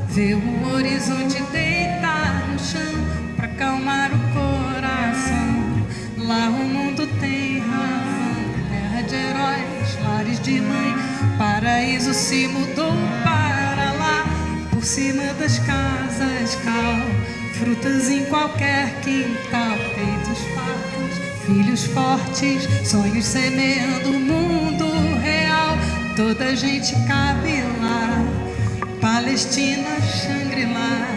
Vê o horizonte deitar no chão pra acalmar o coração. Lá o mundo tem razão, terra de heróis, lares de mãe. Paraíso se mudou para lá, por cima das casas cal, frutas em qualquer quintal, peitos fartos, filhos fortes, sonhos semeando o mundo real. Toda gente cabe lá, Palestina, Xangri-Lá.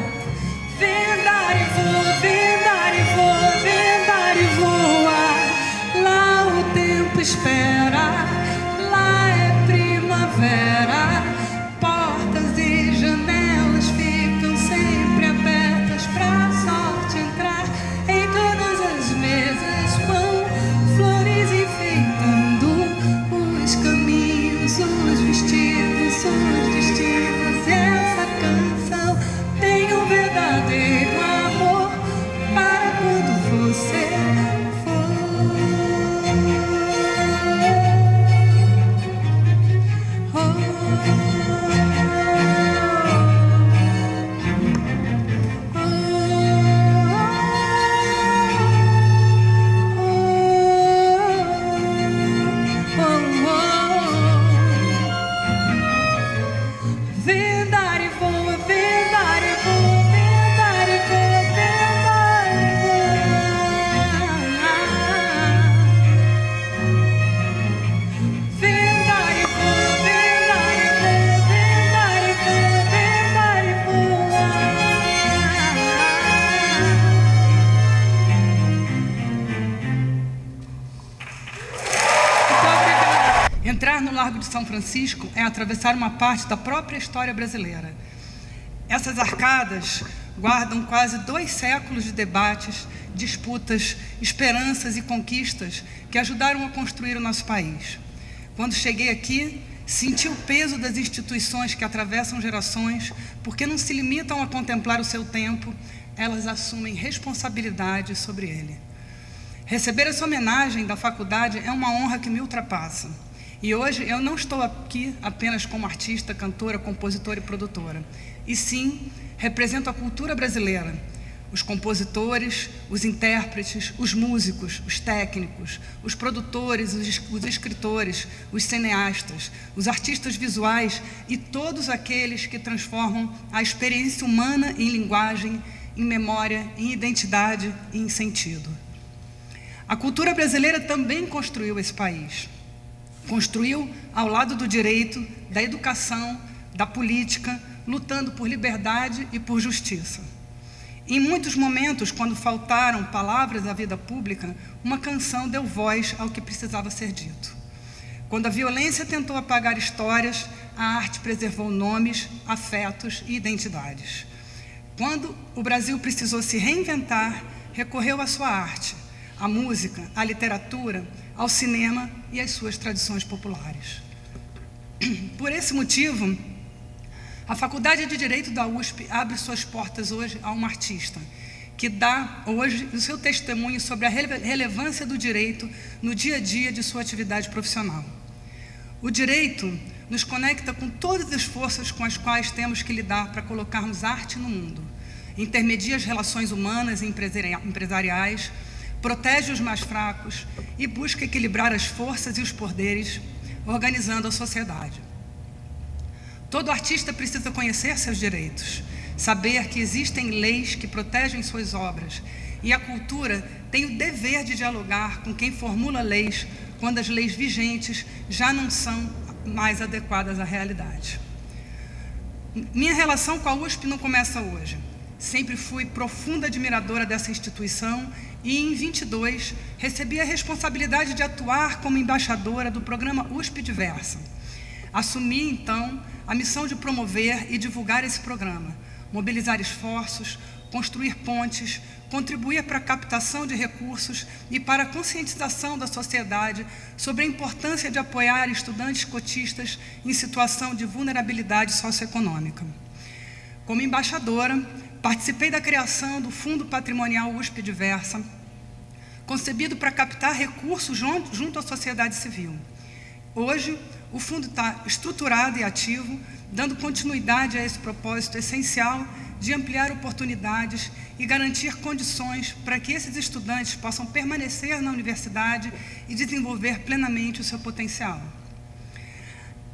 Vendar e voa, vendar e voa, vendar e voa. Lá o tempo espera, lá é primavera. Portas e janelas ficam sempre abertas pra sorte entrar. Em todas as mesas vão flores enfeitando os caminhos, os vestidos, os destinos. Essa canção tem um verdadeiro amor para quando você entrar no Largo de São Francisco é atravessar uma parte da própria história brasileira. Essas arcadas guardam quase 2 séculos de debates, disputas, esperanças e conquistas que ajudaram a construir o nosso país. Quando cheguei aqui, senti o peso das instituições que atravessam gerações, porque não se limitam a contemplar o seu tempo, elas assumem responsabilidade sobre ele. Receber essa homenagem da faculdade é uma honra que me ultrapassa. E hoje eu não estou aqui apenas como artista, cantora, compositora e produtora, e sim represento a cultura brasileira, os compositores, os intérpretes, os músicos, os técnicos, os produtores, os escritores, os cineastas, os artistas visuais e todos aqueles que transformam a experiência humana em linguagem, em memória, em identidade e em sentido. A cultura brasileira também construiu esse país. Construiu ao lado do direito, da educação, da política, lutando por liberdade e por justiça. Em muitos momentos, quando faltaram palavras à vida pública, uma canção deu voz ao que precisava ser dito. Quando a violência tentou apagar histórias, a arte preservou nomes, afetos e identidades. Quando o Brasil precisou se reinventar, recorreu à sua arte, à música, à literatura, ao cinema e às suas tradições populares. Por esse motivo, a Faculdade de Direito da USP abre suas portas hoje a uma artista que dá hoje o seu testemunho sobre a relevância do direito no dia a dia de sua atividade profissional. O direito nos conecta com todas as forças com as quais temos que lidar para colocarmos arte no mundo. Intermedia as relações humanas e empresariais, protege os mais fracos e busca equilibrar as forças e os poderes, organizando a sociedade. Todo artista precisa conhecer seus direitos, saber que existem leis que protegem suas obras, e a cultura tem o dever de dialogar com quem formula leis quando as leis vigentes já não são mais adequadas à realidade. Minha relação com a USP não começa hoje. Sempre fui profunda admiradora dessa instituição e, em 22, recebi a responsabilidade de atuar como embaixadora do programa USP Diversa. Assumi, então, a missão de promover e divulgar esse programa, mobilizar esforços, construir pontes, contribuir para a captação de recursos e para a conscientização da sociedade sobre a importância de apoiar estudantes cotistas em situação de vulnerabilidade socioeconômica. Como embaixadora, participei da criação do Fundo Patrimonial USP Diversa, concebido para captar recursos junto à sociedade civil. Hoje, o fundo está estruturado e ativo, dando continuidade a esse propósito essencial de ampliar oportunidades e garantir condições para que esses estudantes possam permanecer na universidade e desenvolver plenamente o seu potencial.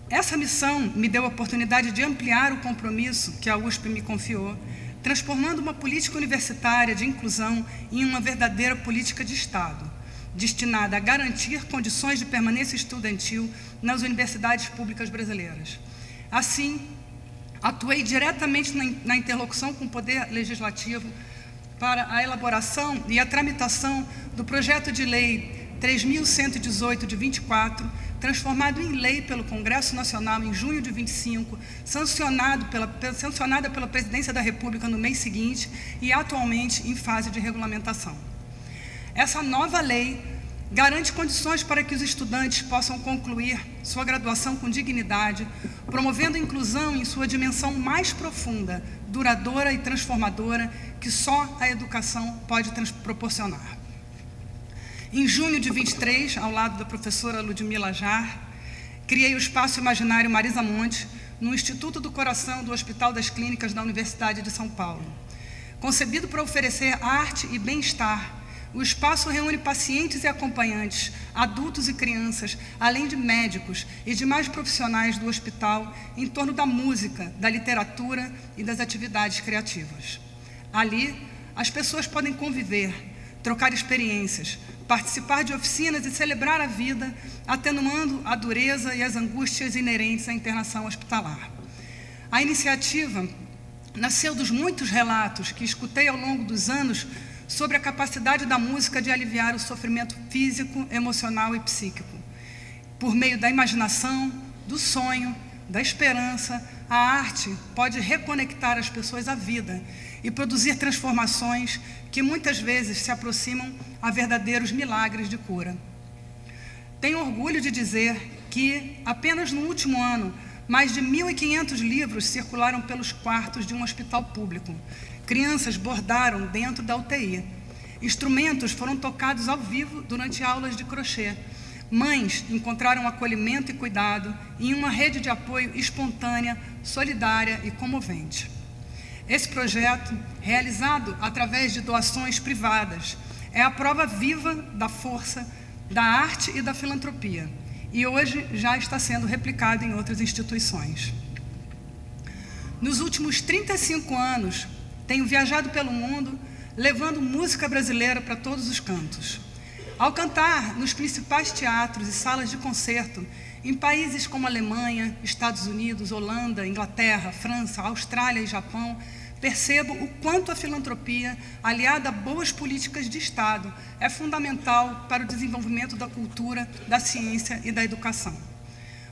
Essa missão me deu a oportunidade de ampliar o compromisso que a USP me confiou, transformando uma política universitária de inclusão em uma verdadeira política de Estado, destinada a garantir condições de permanência estudantil nas universidades públicas brasileiras. Assim, atuei diretamente na interlocução com o Poder Legislativo para a elaboração e a tramitação do projeto de lei 3.118 de 24, transformado em lei pelo Congresso Nacional em junho de 25, sancionada pela Presidência da República no mês seguinte e atualmente em fase de regulamentação. Essa nova lei garante condições para que os estudantes possam concluir sua graduação com dignidade, promovendo a inclusão em sua dimensão mais profunda, duradoura e transformadora que só a educação pode proporcionar. Em junho de 23, ao lado da professora Ludmila Jar, criei o Espaço Imaginário Marisa Monte, no Instituto do Coração do Hospital das Clínicas da Universidade de São Paulo. Concebido para oferecer arte e bem-estar, o espaço reúne pacientes e acompanhantes, adultos e crianças, além de médicos e demais profissionais do hospital, em torno da música, da literatura e das atividades criativas. Ali, as pessoas podem conviver, trocar experiências, participar de oficinas e celebrar a vida, atenuando a dureza e as angústias inerentes à internação hospitalar. A iniciativa nasceu dos muitos relatos que escutei ao longo dos anos sobre a capacidade da música de aliviar o sofrimento físico, emocional e psíquico. Por meio da imaginação, do sonho, da esperança, a arte pode reconectar as pessoas à vida e produzir transformações que muitas vezes se aproximam a verdadeiros milagres de cura. Tenho orgulho de dizer que, apenas no último ano, mais de 1.500 livros circularam pelos quartos de um hospital público. Crianças bordaram dentro da UTI. Instrumentos foram tocados ao vivo durante aulas de crochê. Mães encontraram acolhimento e cuidado em uma rede de apoio espontânea, solidária e comovente. Esse projeto, realizado através de doações privadas, é a prova viva da força da arte e da filantropia, e hoje já está sendo replicado em outras instituições. Nos últimos 35 anos, tenho viajado pelo mundo, levando música brasileira para todos os cantos. Ao cantar nos principais teatros e salas de concerto, em países como Alemanha, Estados Unidos, Holanda, Inglaterra, França, Austrália e Japão, percebo o quanto a filantropia, aliada a boas políticas de Estado, é fundamental para o desenvolvimento da cultura, da ciência e da educação.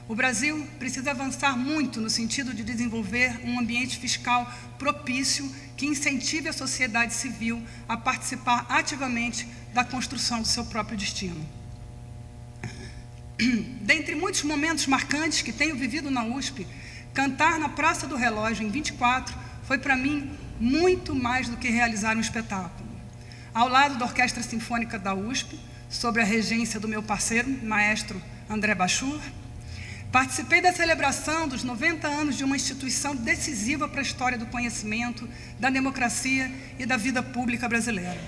O Brasil precisa avançar muito no sentido de desenvolver um ambiente fiscal propício que incentive a sociedade civil a participar ativamente da construção do seu próprio destino. Dentre muitos momentos marcantes que tenho vivido na USP, cantar na Praça do Relógio, em 24, foi para mim muito mais do que realizar um espetáculo. Ao lado da Orquestra Sinfônica da USP, sob a regência do meu parceiro, maestro André Bachur, Participei da celebração dos 90 anos de uma instituição decisiva para a história do conhecimento, da democracia e da vida pública brasileira.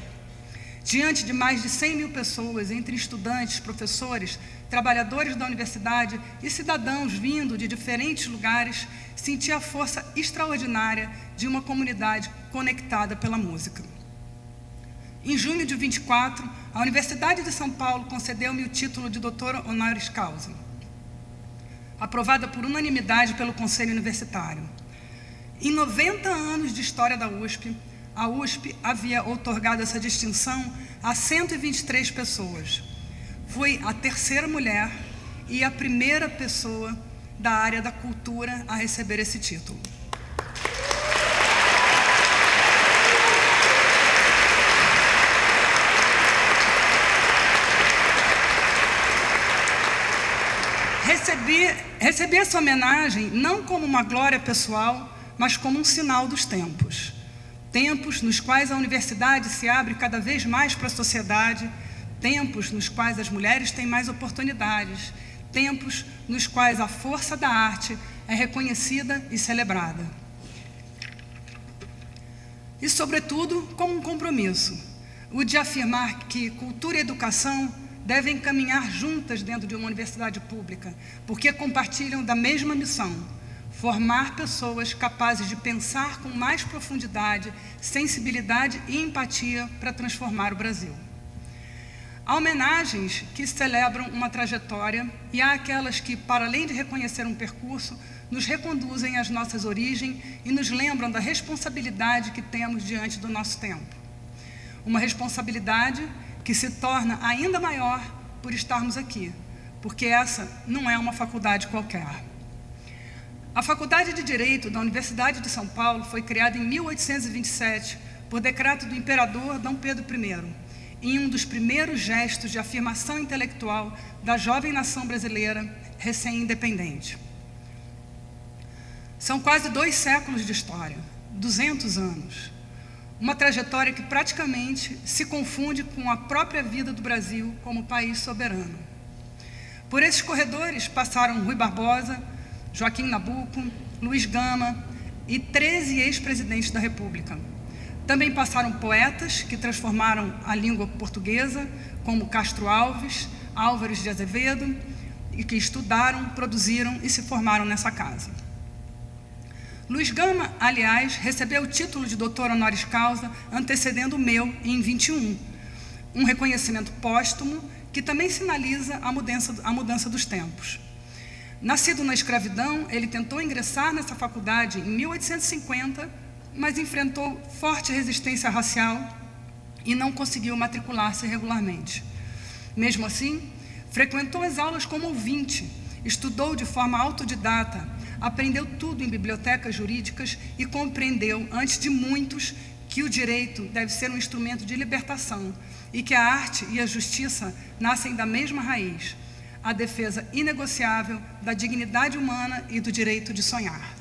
Diante de mais de 100 mil pessoas, entre estudantes, professores, trabalhadores da universidade e cidadãos vindo de diferentes lugares, senti a força extraordinária de uma comunidade conectada pela música. Em junho de 24, a Universidade de São Paulo concedeu-me o título de doutora honoris causa, aprovada por unanimidade pelo Conselho Universitário. Em 90 anos de história da USP, a USP havia outorgado essa distinção a 123 pessoas. Fui a terceira mulher e a primeira pessoa da área da cultura a receber esse título. Recebi essa homenagem não como uma glória pessoal, mas como um sinal dos tempos. Tempos nos quais a universidade se abre cada vez mais para a sociedade, tempos nos quais as mulheres têm mais oportunidades, tempos nos quais a força da arte é reconhecida e celebrada. E, sobretudo, como um compromisso, o de afirmar que cultura e educação devem caminhar juntas dentro de uma universidade pública, porque compartilham da mesma missão: formar pessoas capazes de pensar com mais profundidade, sensibilidade e empatia para transformar o Brasil. Há homenagens que celebram uma trajetória e há aquelas que, para além de reconhecer um percurso, nos reconduzem às nossas origens e nos lembram da responsabilidade que temos diante do nosso tempo. Uma responsabilidade que se torna ainda maior por estarmos aqui, porque essa não é uma faculdade qualquer. A Faculdade de Direito da Universidade de São Paulo foi criada em 1827 por decreto do imperador Dom Pedro I, em um dos primeiros gestos de afirmação intelectual da jovem nação brasileira recém-independente. São quase 2 séculos de história, 200 anos. Uma trajetória que praticamente se confunde com a própria vida do Brasil como país soberano. Por esses corredores passaram Rui Barbosa, Joaquim Nabuco, Luiz Gama e 13 ex-presidentes da República. Também passaram poetas que transformaram a língua portuguesa, como Castro Alves, Álvares de Azevedo, e que estudaram, produziram e se formaram nessa casa. Luiz Gama, aliás, recebeu o título de doutor honoris causa, antecedendo o meu em 21, um reconhecimento póstumo que também sinaliza a mudança dos tempos. Nascido na escravidão, ele tentou ingressar nessa faculdade em 1850, mas enfrentou forte resistência racial e não conseguiu matricular-se regularmente. Mesmo assim, frequentou as aulas como ouvinte, estudou de forma autodidata, aprendeu tudo em bibliotecas jurídicas e compreendeu, antes de muitos, que o direito deve ser um instrumento de libertação e que a arte e a justiça nascem da mesma raiz, a defesa inegociável da dignidade humana e do direito de sonhar.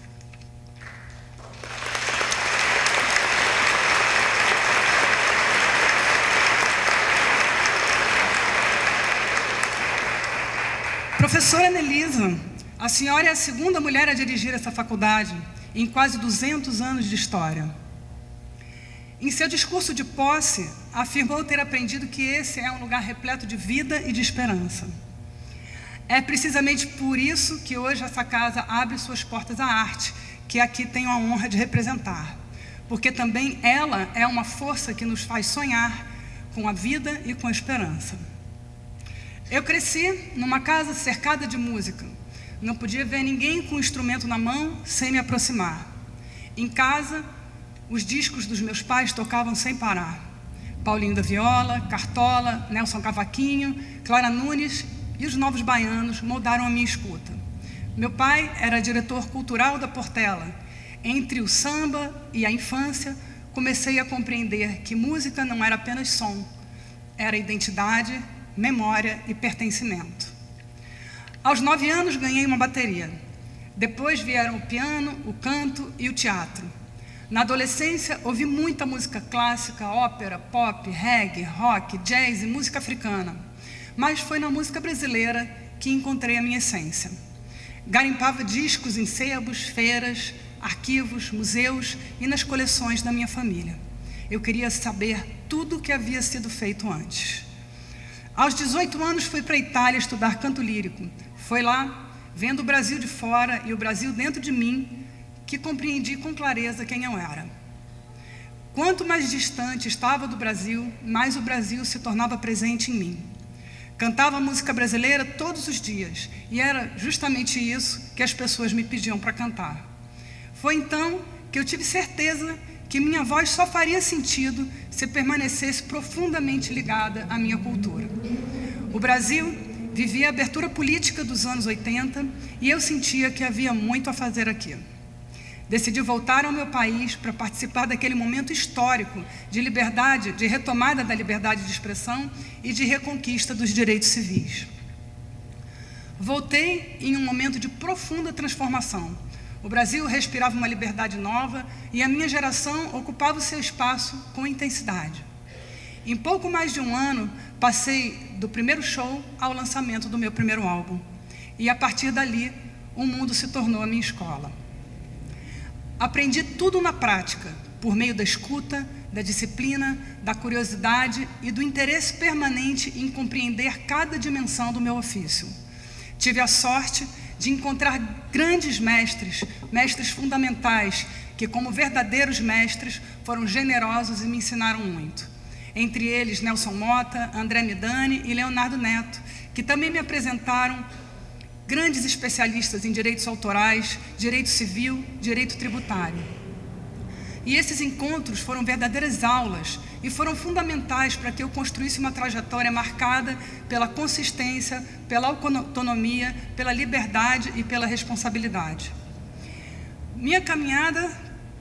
Professora Nelisa, a senhora é a segunda mulher a dirigir essa faculdade em quase 200 anos de história. Em seu discurso de posse, afirmou ter aprendido que esse é um lugar repleto de vida e de esperança. É precisamente por isso que hoje essa casa abre suas portas à arte, que aqui tenho a honra de representar, porque também ela é uma força que nos faz sonhar com a vida e com a esperança. Eu cresci numa casa cercada de música. Não podia ver ninguém com um instrumento na mão sem me aproximar. Em casa, os discos dos meus pais tocavam sem parar. Paulinho da Viola, Cartola, Nelson Cavaquinho, Clara Nunes e os Novos Baianos moldaram a minha escuta. Meu pai era diretor cultural da Portela. Entre o samba e a infância, comecei a compreender que música não era apenas som, era identidade, memória e pertencimento. Aos 9 anos ganhei uma bateria. Depois vieram o piano, o canto e o teatro. Na adolescência ouvi muita música clássica, ópera, pop, reggae, rock, jazz e música africana. Mas foi na música brasileira que encontrei a minha essência. Garimpava discos em sebos, feiras, arquivos, museus e nas coleções da minha família. Eu queria saber tudo o que havia sido feito antes. Aos 18 anos fui para a Itália estudar canto lírico. Foi lá, vendo o Brasil de fora e o Brasil dentro de mim, que compreendi com clareza quem eu era. Quanto mais distante estava do Brasil, mais o Brasil se tornava presente em mim. Cantava música brasileira todos os dias, e era justamente isso que as pessoas me pediam para cantar. Foi então que eu tive certeza que minha voz só faria sentido se permanecesse profundamente ligada à minha cultura. O Brasil vivia a abertura política dos anos 80 e eu sentia que havia muito a fazer aqui. Decidi voltar ao meu país para participar daquele momento histórico de liberdade, de retomada da liberdade de expressão e de reconquista dos direitos civis. Voltei em um momento de profunda transformação. O Brasil respirava uma liberdade nova e a minha geração ocupava o seu espaço com intensidade. Em pouco mais de um ano, passei do primeiro show ao lançamento do meu primeiro álbum. E a partir dali, o mundo se tornou a minha escola. Aprendi tudo na prática, por meio da escuta, da disciplina, da curiosidade e do interesse permanente em compreender cada dimensão do meu ofício. Tive a sorte de encontrar grandes mestres, mestres fundamentais, que como verdadeiros mestres foram generosos e me ensinaram muito. Entre eles Nelson Motta, André Midani e Leonardo Neto, que também me apresentaram grandes especialistas em direitos autorais, direito civil, direito tributário. E esses encontros foram verdadeiras aulas e foram fundamentais para que eu construísse uma trajetória marcada pela consistência, pela autonomia, pela liberdade e pela responsabilidade. Minha caminhada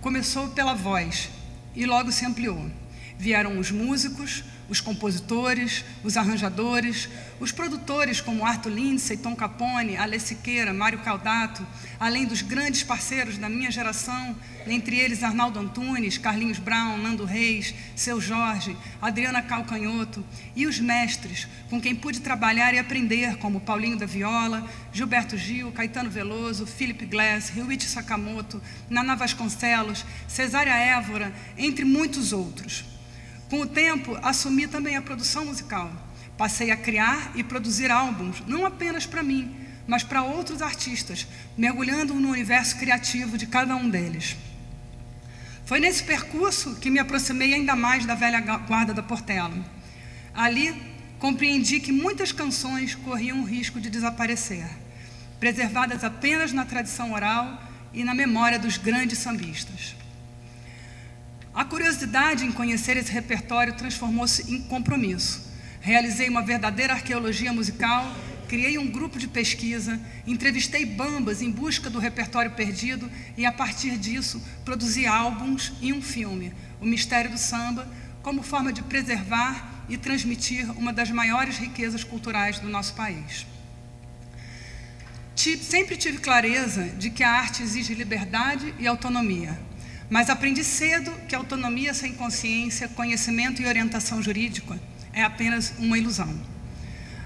começou pela voz e logo se ampliou. Vieram os músicos, os compositores, os arranjadores, os produtores como Arthur Lindsay, Tom Capone, Ale Siqueira, Mário Caldato, além dos grandes parceiros da minha geração, entre eles Arnaldo Antunes, Carlinhos Brown, Nando Reis, Seu Jorge, Adriana Calcanhoto, e os mestres com quem pude trabalhar e aprender, como Paulinho da Viola, Gilberto Gil, Caetano Veloso, Philip Glass, Ryuichi Sakamoto, Naná Vasconcelos, Cesária Évora, entre muitos outros. Com o tempo, assumi também a produção musical. Passei a criar e produzir álbuns, não apenas para mim, mas para outros artistas, mergulhando no universo criativo de cada um deles. Foi nesse percurso que me aproximei ainda mais da velha guarda da Portela. Ali, compreendi que muitas canções corriam o risco de desaparecer, preservadas apenas na tradição oral e na memória dos grandes sambistas. A curiosidade em conhecer esse repertório transformou-se em compromisso. Realizei uma verdadeira arqueologia musical, criei um grupo de pesquisa, entrevistei bambas em busca do repertório perdido e, a partir disso, produzi álbuns e um filme, O Mistério do Samba, como forma de preservar e transmitir uma das maiores riquezas culturais do nosso país. Sempre tive clareza de que a arte exige liberdade e autonomia. Mas aprendi cedo que autonomia sem consciência, conhecimento e orientação jurídica é apenas uma ilusão.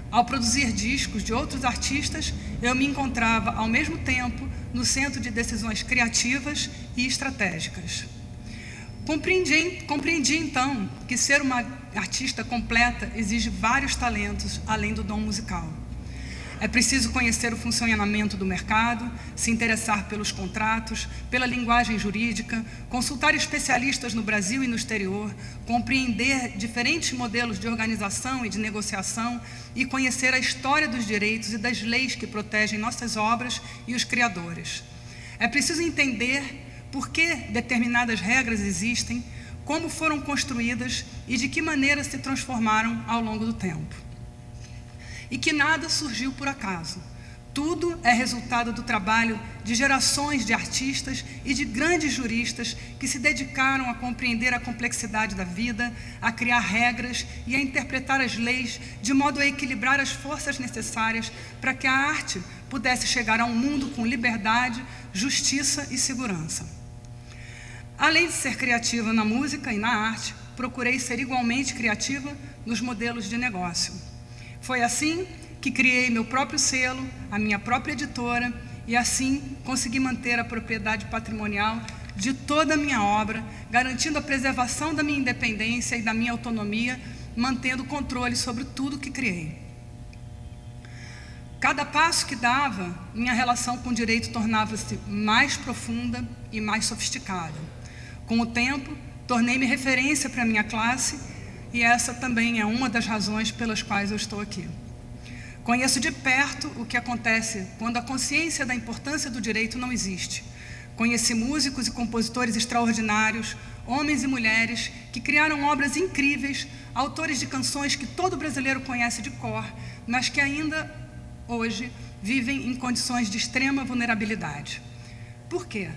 Ao produzir discos de outros artistas, eu me encontrava, ao mesmo tempo, no centro de decisões criativas e estratégicas. Compreendi então, que ser uma artista completa exige vários talentos, além do dom musical. É preciso conhecer o funcionamento do mercado, se interessar pelos contratos, pela linguagem jurídica, consultar especialistas no Brasil e no exterior, compreender diferentes modelos de organização e de negociação e conhecer a história dos direitos e das leis que protegem nossas obras e os criadores. É preciso entender por que determinadas regras existem, como foram construídas e de que maneira se transformaram ao longo do tempo. E que nada surgiu por acaso. Tudo é resultado do trabalho de gerações de artistas e de grandes juristas que se dedicaram a compreender a complexidade da vida, a criar regras e a interpretar as leis de modo a equilibrar as forças necessárias para que a arte pudesse chegar a um mundo com liberdade, justiça e segurança. Além de ser criativa na música e na arte, procurei ser igualmente criativa nos modelos de negócio. Foi assim que criei meu próprio selo, a minha própria editora e assim consegui manter a propriedade patrimonial de toda a minha obra, garantindo a preservação da minha independência e da minha autonomia, mantendo controle sobre tudo que criei. Cada passo que dava, minha relação com o direito tornava-se mais profunda e mais sofisticada. Com o tempo, tornei-me referência para a minha classe, e essa também é uma das razões pelas quais eu estou aqui. Conheço de perto o que acontece quando a consciência da importância do direito não existe. Conheci músicos e compositores extraordinários, homens e mulheres que criaram obras incríveis, autores de canções que todo brasileiro conhece de cor, mas que ainda hoje vivem em condições de extrema vulnerabilidade. Por quê?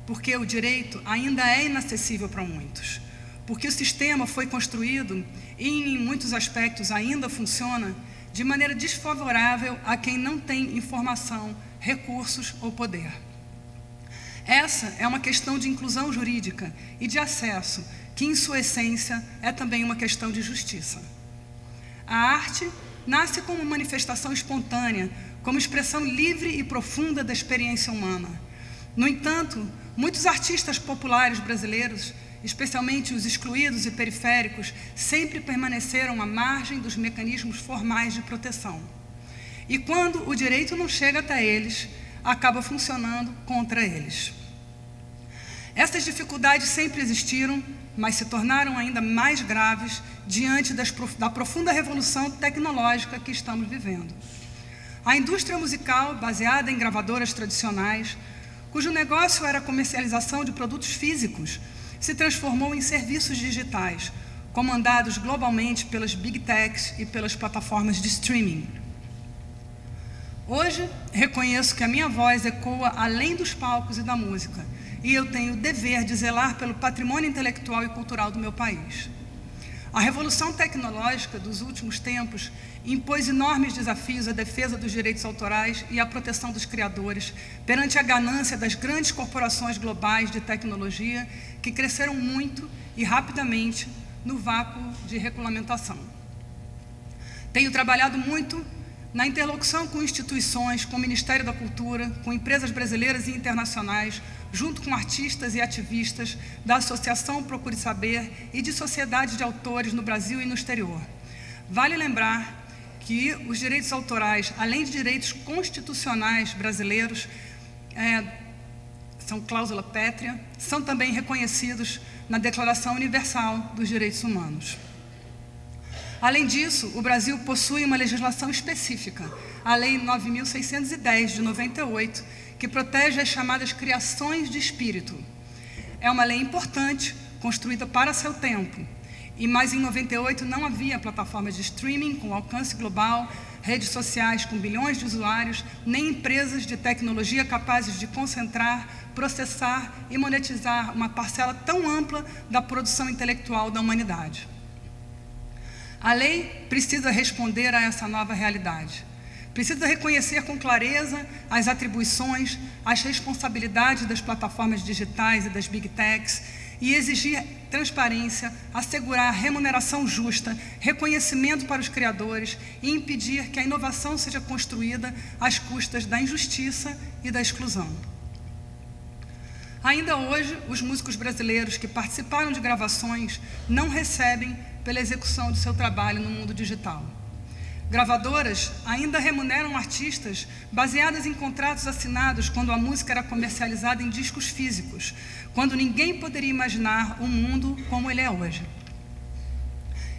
Porque o direito ainda é inacessível para muitos. Porque o sistema foi construído e, em muitos aspectos, ainda funciona de maneira desfavorável a quem não tem informação, recursos ou poder. Essa é uma questão de inclusão jurídica e de acesso, que em sua essência é também uma questão de justiça. A arte nasce como manifestação espontânea, como expressão livre e profunda da experiência humana. No entanto, muitos artistas populares brasileiros, especialmente os excluídos e periféricos, sempre permaneceram à margem dos mecanismos formais de proteção. E quando o direito não chega até eles, acaba funcionando contra eles. Essas dificuldades sempre existiram, mas se tornaram ainda mais graves diante da profunda revolução tecnológica que estamos vivendo. A indústria musical, baseada em gravadoras tradicionais, cujo negócio era a comercialização de produtos físicos, se transformou em serviços digitais, comandados globalmente pelas Big Techs e pelas plataformas de streaming. Hoje, reconheço que a minha voz ecoa além dos palcos e da música, e eu tenho o dever de zelar pelo patrimônio intelectual e cultural do meu país. A revolução tecnológica dos últimos tempos impôs enormes desafios à defesa dos direitos autorais e à proteção dos criadores perante a ganância das grandes corporações globais de tecnologia que cresceram muito e rapidamente no vácuo de regulamentação. Tenho trabalhado muito na interlocução com instituições, com o Ministério da Cultura, com empresas brasileiras e internacionais, junto com artistas e ativistas da Associação Procure Saber e de sociedades de autores no Brasil e no exterior. Vale lembrar que os direitos autorais, além de direitos constitucionais brasileiros, são cláusula pétrea, são também reconhecidos na Declaração Universal dos Direitos Humanos. Além disso, o Brasil possui uma legislação específica, a Lei 9.610, de 98, que protege as chamadas criações de espírito. É uma lei importante, construída para seu tempo, mas em 98 não havia plataformas de streaming com alcance global, redes sociais com bilhões de usuários, nem empresas de tecnologia capazes de concentrar, processar e monetizar uma parcela tão ampla da produção intelectual da humanidade. A lei precisa responder a essa nova realidade. Precisa reconhecer com clareza as atribuições, as responsabilidades das plataformas digitais e das Big Techs e exigir transparência, assegurar remuneração justa, reconhecimento para os criadores e impedir que a inovação seja construída às custas da injustiça e da exclusão. Ainda hoje, os músicos brasileiros que participaram de gravações não recebem pela execução do seu trabalho no mundo digital. Gravadoras ainda remuneram artistas baseadas em contratos assinados quando a música era comercializada em discos físicos, quando ninguém poderia imaginar um mundo como ele é hoje.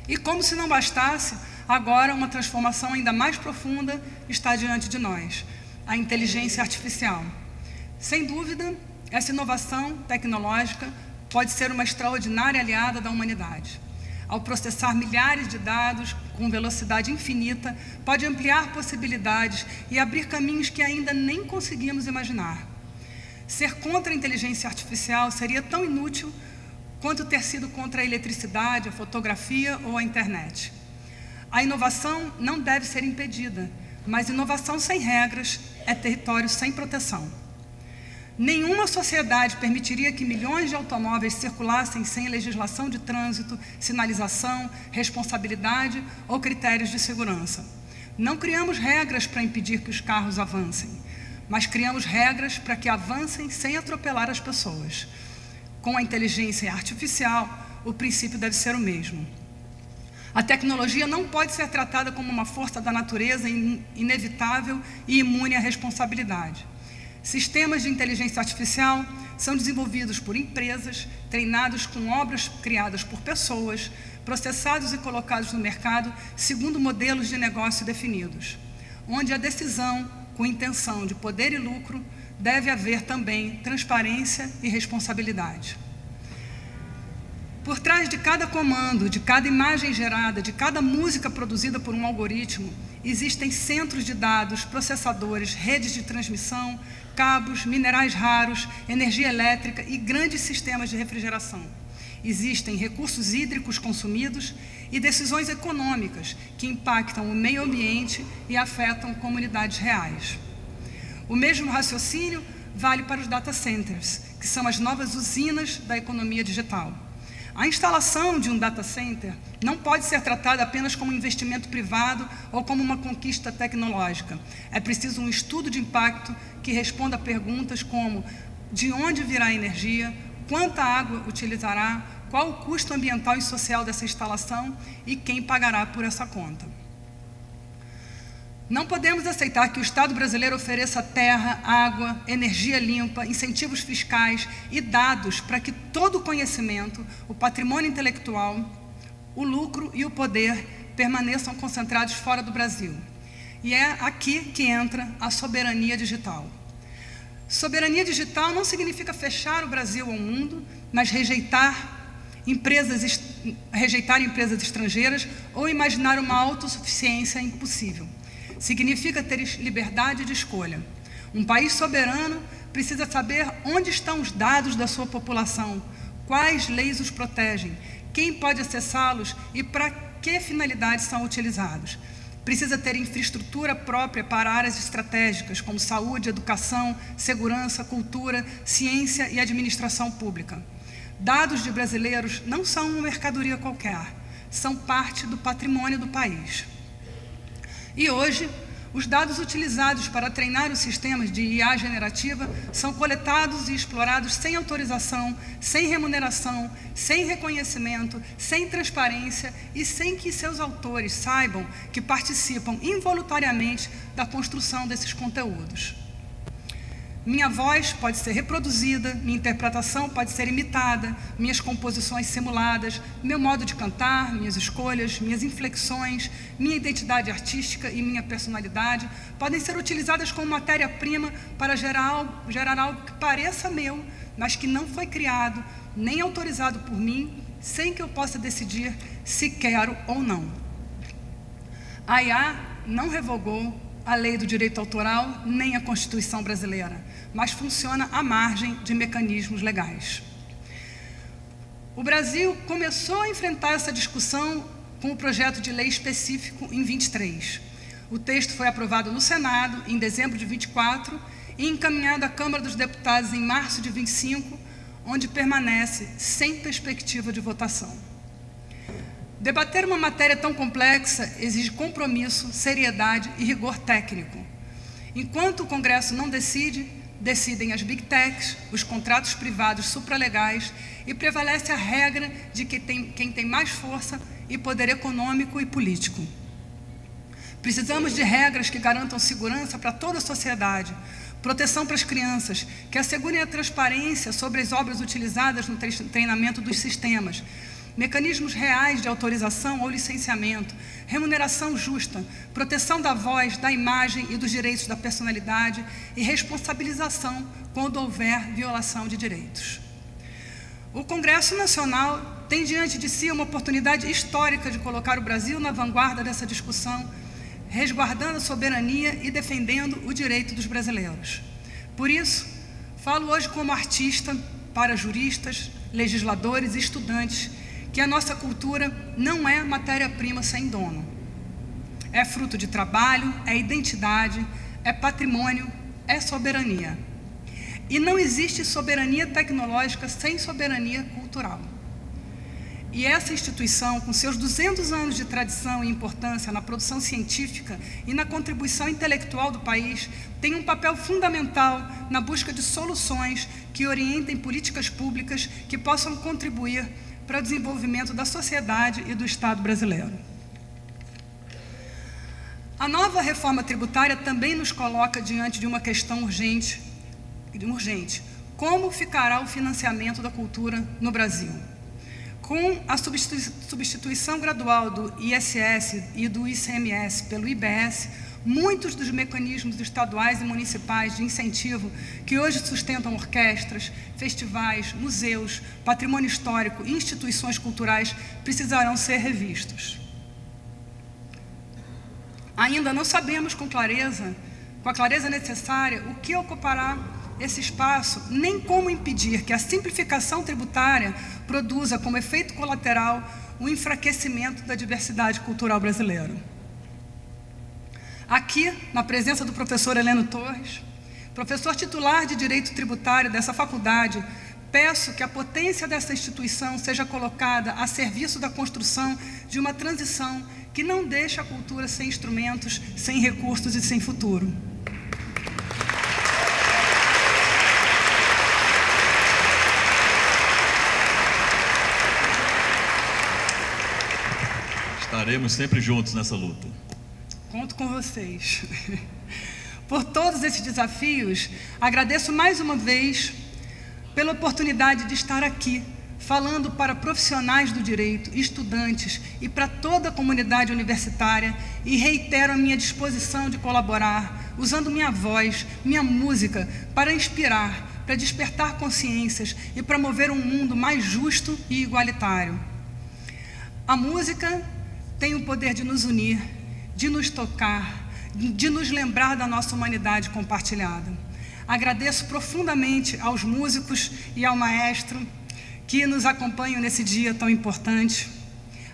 E como se não bastasse, agora uma transformação ainda mais profunda está diante de nós, a inteligência artificial. Sem dúvida, essa inovação tecnológica pode ser uma extraordinária aliada da humanidade. Ao processar milhares de dados com velocidade infinita, pode ampliar possibilidades e abrir caminhos que ainda nem conseguimos imaginar. Ser contra a inteligência artificial seria tão inútil quanto ter sido contra a eletricidade, a fotografia ou a internet. A inovação não deve ser impedida, mas inovação sem regras é território sem proteção. Nenhuma sociedade permitiria que milhões de automóveis circulassem sem legislação de trânsito, sinalização, responsabilidade ou critérios de segurança. Não criamos regras para impedir que os carros avancem, mas criamos regras para que avancem sem atropelar as pessoas. Com a inteligência artificial, o princípio deve ser o mesmo. A tecnologia não pode ser tratada como uma força da natureza inevitável e imune à responsabilidade. Sistemas de inteligência artificial são desenvolvidos por empresas, treinados com obras criadas por pessoas, processados e colocados no mercado segundo modelos de negócio definidos, onde a decisão, com intenção de poder e lucro, deve haver também transparência e responsabilidade. Por trás de cada comando, de cada imagem gerada, de cada música produzida por um algoritmo, existem centros de dados, processadores, redes de transmissão, cabos, minerais raros, energia elétrica e grandes sistemas de refrigeração. Existem recursos hídricos consumidos e decisões econômicas que impactam o meio ambiente e afetam comunidades reais. O mesmo raciocínio vale para os data centers, que são as novas usinas da economia digital. A instalação de um data center não pode ser tratada apenas como um investimento privado ou como uma conquista tecnológica. É preciso um estudo de impacto que responda a perguntas como: de onde virá a energia, quanta água utilizará, qual o custo ambiental e social dessa instalação e quem pagará por essa conta. Não podemos aceitar que o Estado brasileiro ofereça terra, água, energia limpa, incentivos fiscais e dados para que todo o conhecimento, o patrimônio intelectual, o lucro e o poder permaneçam concentrados fora do Brasil. E é aqui que entra a soberania digital. Soberania digital não significa fechar o Brasil ao mundo, mas rejeitar empresas estrangeiras ou imaginar uma autossuficiência impossível. Significa ter liberdade de escolha. Um país soberano precisa saber onde estão os dados da sua população, quais leis os protegem, quem pode acessá-los e para que finalidades são utilizados. Precisa ter infraestrutura própria para áreas estratégicas, como saúde, educação, segurança, cultura, ciência e administração pública. Dados de brasileiros não são uma mercadoria qualquer, são parte do patrimônio do país. E hoje, os dados utilizados para treinar os sistemas de IA generativa são coletados e explorados sem autorização, sem remuneração, sem reconhecimento, sem transparência e sem que seus autores saibam que participam involuntariamente da construção desses conteúdos. Minha voz pode ser reproduzida, minha interpretação pode ser imitada, minhas composições simuladas, meu modo de cantar, minhas escolhas, minhas inflexões, minha identidade artística e minha personalidade podem ser utilizadas como matéria-prima para gerar algo que pareça meu, mas que não foi criado, nem autorizado por mim, sem que eu possa decidir se quero ou não. A IA não revogou a lei do direito autoral nem a Constituição brasileira, mas funciona à margem de mecanismos legais. O Brasil começou a enfrentar essa discussão com o projeto de lei específico em 23. O texto foi aprovado no Senado em dezembro de 24 e encaminhado à Câmara dos Deputados em março de 25, onde permanece sem perspectiva de votação. Debater uma matéria tão complexa exige compromisso, seriedade e rigor técnico. Enquanto o Congresso não decide, decidem as Big Techs, os contratos privados supralegais e prevalece a regra de que quem tem mais força e poder econômico e político. Precisamos de regras que garantam segurança para toda a sociedade, proteção para as crianças, que assegurem a transparência sobre as obras utilizadas no treinamento dos sistemas, mecanismos reais de autorização ou licenciamento, remuneração justa, proteção da voz, da imagem e dos direitos da personalidade e responsabilização quando houver violação de direitos. O Congresso Nacional tem diante de si uma oportunidade histórica de colocar o Brasil na vanguarda dessa discussão, resguardando a soberania e defendendo o direito dos brasileiros. Por isso, falo hoje como artista para juristas, legisladores e estudantes que a nossa cultura não é matéria-prima sem dono. É fruto de trabalho, é identidade, é patrimônio, é soberania. E não existe soberania tecnológica sem soberania cultural. E essa instituição, com seus 200 anos de tradição e importância na produção científica e na contribuição intelectual do país, tem um papel fundamental na busca de soluções que orientem políticas públicas que possam contribuir para o desenvolvimento da sociedade e do Estado brasileiro. A nova reforma tributária também nos coloca diante de uma questão urgente. Como ficará o financiamento da cultura no Brasil? Com a substituição gradual do ISS e do ICMS pelo IBS, muitos dos mecanismos estaduais e municipais de incentivo que hoje sustentam orquestras, festivais, museus, patrimônio histórico e instituições culturais precisarão ser revistos. Ainda não sabemos com a clareza necessária, o que ocupará esse espaço, nem como impedir que a simplificação tributária produza como efeito colateral o enfraquecimento da diversidade cultural brasileira. Aqui, na presença do professor Heleno Torres, professor titular de Direito Tributário dessa faculdade, peço que a potência dessa instituição seja colocada a serviço da construção de uma transição que não deixe a cultura sem instrumentos, sem recursos e sem futuro. Estaremos sempre juntos nessa luta. Conto com vocês. Por todos esses desafios, agradeço mais uma vez pela oportunidade de estar aqui, falando para profissionais do direito, estudantes e para toda a comunidade universitária, e reitero a minha disposição de colaborar, usando minha voz, minha música, para inspirar, para despertar consciências e promover um mundo mais justo e igualitário. A música tem o poder de nos unir, de nos tocar, de nos lembrar da nossa humanidade compartilhada. Agradeço profundamente aos músicos e ao maestro que nos acompanham nesse dia tão importante.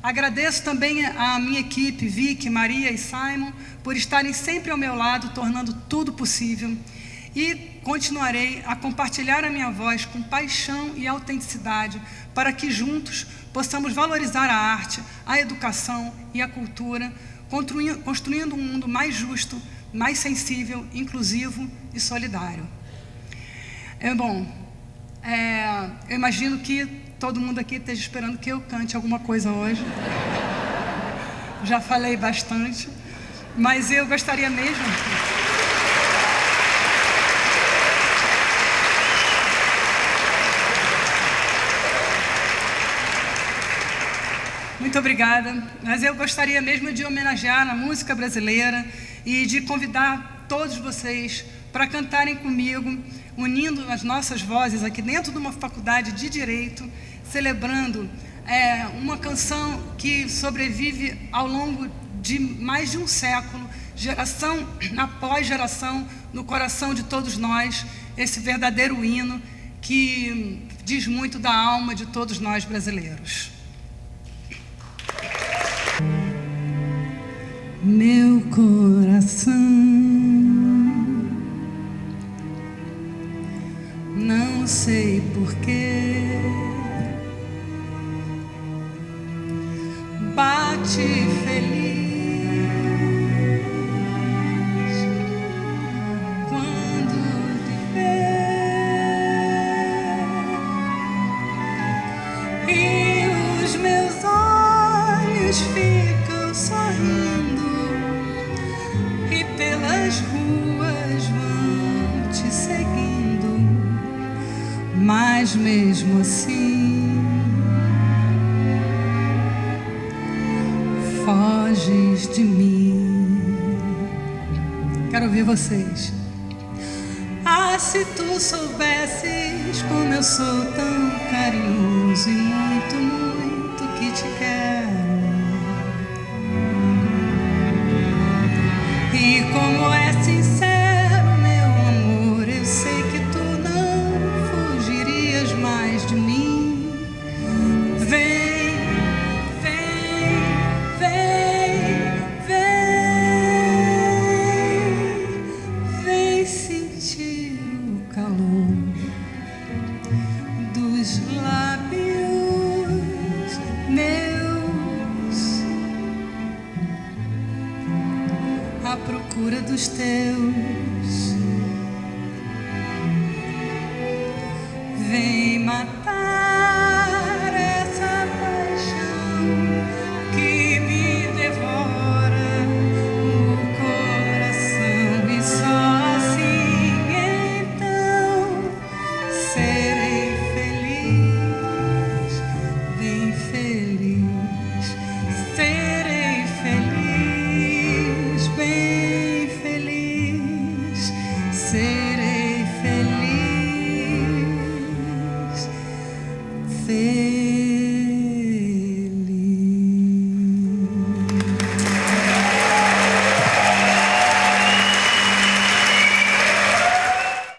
Agradeço também à minha equipe, Vicky, Maria e Simon, por estarem sempre ao meu lado, tornando tudo possível. E continuarei a compartilhar a minha voz com paixão e autenticidade, para que juntos possamos valorizar a arte, a educação e a cultura, construindo um mundo mais justo, mais sensível, inclusivo e solidário. Eu imagino que todo mundo aqui esteja esperando que eu cante alguma coisa hoje. Já falei bastante, mas eu gostaria mesmo... Muito obrigada, mas eu gostaria mesmo de homenagear a música brasileira e de convidar todos vocês para cantarem comigo, unindo as nossas vozes aqui dentro de uma faculdade de Direito, celebrando uma canção que sobrevive ao longo de mais de um século, geração após geração, no coração de todos nós, esse verdadeiro hino que diz muito da alma de todos nós brasileiros. Meu coração não sei porquê bate feliz quando te vê, e os meus olhos ficam sorrindo, pelas ruas vão te seguindo, mas mesmo assim foges de mim. Quero ouvir vocês. Ah, se tu soubesses como eu sou tão carinhoso e muito, muito que te quero. E como é sincero, meu amor, eu sei que tu não fugirias mais de mim. Vem, vem, vem, vem, vem sentir o calor dos procura dos teus.